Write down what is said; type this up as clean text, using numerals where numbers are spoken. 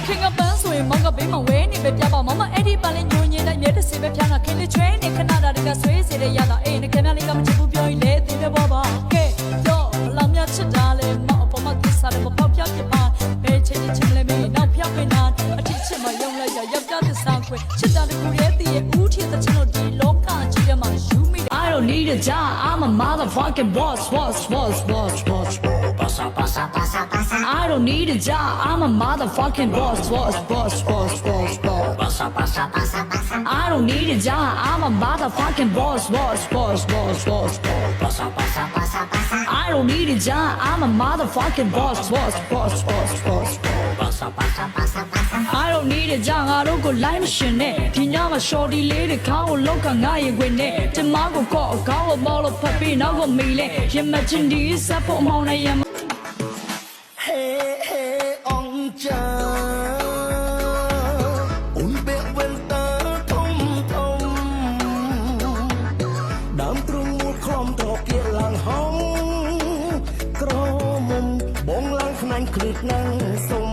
King of Bands ဆိုရင်မောင်ကဘေးမှာဝဲနေပဲပြပါမမအဲ့ဒီပန်းလေးညိုညင်လိုက်မြဲတစ်စင်ပဲဖြားနာခင်းလေးချွဲနေခဏတာတကဆွေးစေတဲ့ရတာအေးနေခင်ဗျားလေးကမချစ်ဘူးပြောရင်လေသိတယ်ဘောပါကဲတော့လောင်မြချစ်တာလေမောင်အပေါ်မှာကိစ္စလည်းမပေါက်ပြပြပါဘယ်ချစ်ချစ်လဲမင်းနောက်ဖြောက်ပင်နာအထစ်ချစ်မယုံလိုက်ရယောက်ျားသစ္စာခွဲချစ်တာတကူရဲ့တည်ရဲ့ဦးထည်တဲ့ချစ်လို့ဒီလောကကြီးထဲမှာယူမိ I don't need a job I'm a motherfucking boss I don't need a job I'm a motherfucking boss I don't need a job I'm a motherfucking boss I don't need a job I'm a motherfucking boss I don't need a job ငါတို့ကို line မရှင်နဲ့ဒီညမှာ shorty လေးတွေခေါင်းကိုလောက်ကငါရင်ခွင်နဲ့ကျမကိုကော့ခေါင်းကိုမောလို့ဖတ်ပြီးနောက်ကိုမိလဲရင်မချင်းဒီစပ်ဖို့မောင်းနေရမ Hey on cha un be welta thom đam trung mu khom to kia lang hong krom bong lang khnan krit nang song